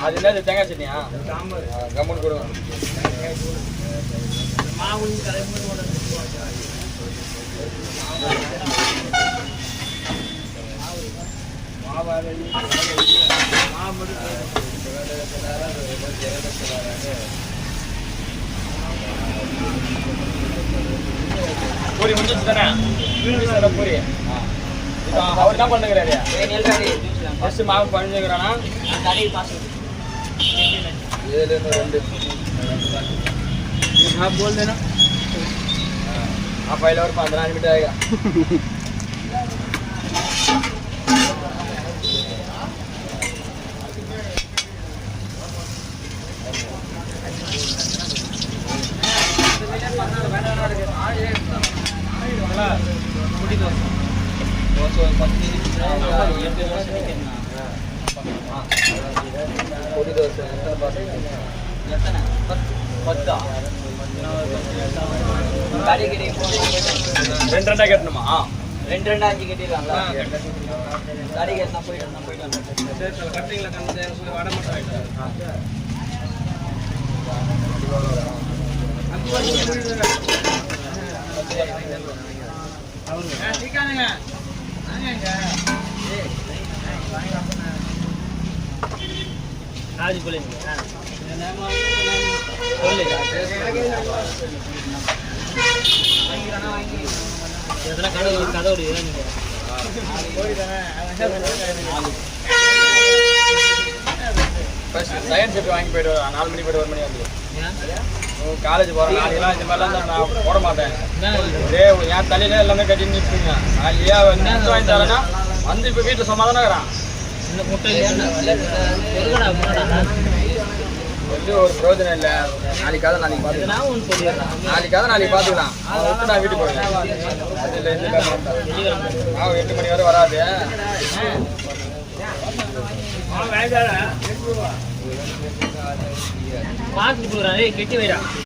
அது என்னது தேங்காய் சட்னியா? கம்மன் கொடுங்க. பூரி முடிஞ்சிச்சு தானே? பூரி அவர் என்ன பண்ணுறாரு? ஃபஸ்ட்டு மாவு பழிஞ்சுக்கிறானா? 7 2 हाँ बोल देना आप पहले और 15 मिनट आएगा ரெண்டா கட்டணுமா? ரெண்டா 5 கட்டிடலாங்களா? தாடி கட்டினா போயிட்டு கட்டிங்களா? வட மட்டும் आज बोलेंगे சயின்ஸ் எப்படி வாங்கி போயிட்டு 4 மணி போய்ட்டு 1 மணி வந்து காலேஜ் போகிறேன். நாளைக்கெல்லாம் இந்த மாதிரிலாம் நான் போட மாட்டேன். என் தலையில எல்லாமே கட்டின்னு நிற்பீங்க. நாளையா வாங்கி தரேன்னா வந்து இப்போ வீட்டில் சும்மா தானே இருக்கிறான். ஒரு பிரயோஜனம் இல்லை. நாளைக்காக நாளைக்கு பார்த்துக்கலாம். நாளைக்காக நாளைக்கு பார்த்துக்கலாம். அதை விட்டு நான் வீட்டுக்கு போவேன். அது இல்லை 8 மணி வரை வராது. கெட்டி வைடா.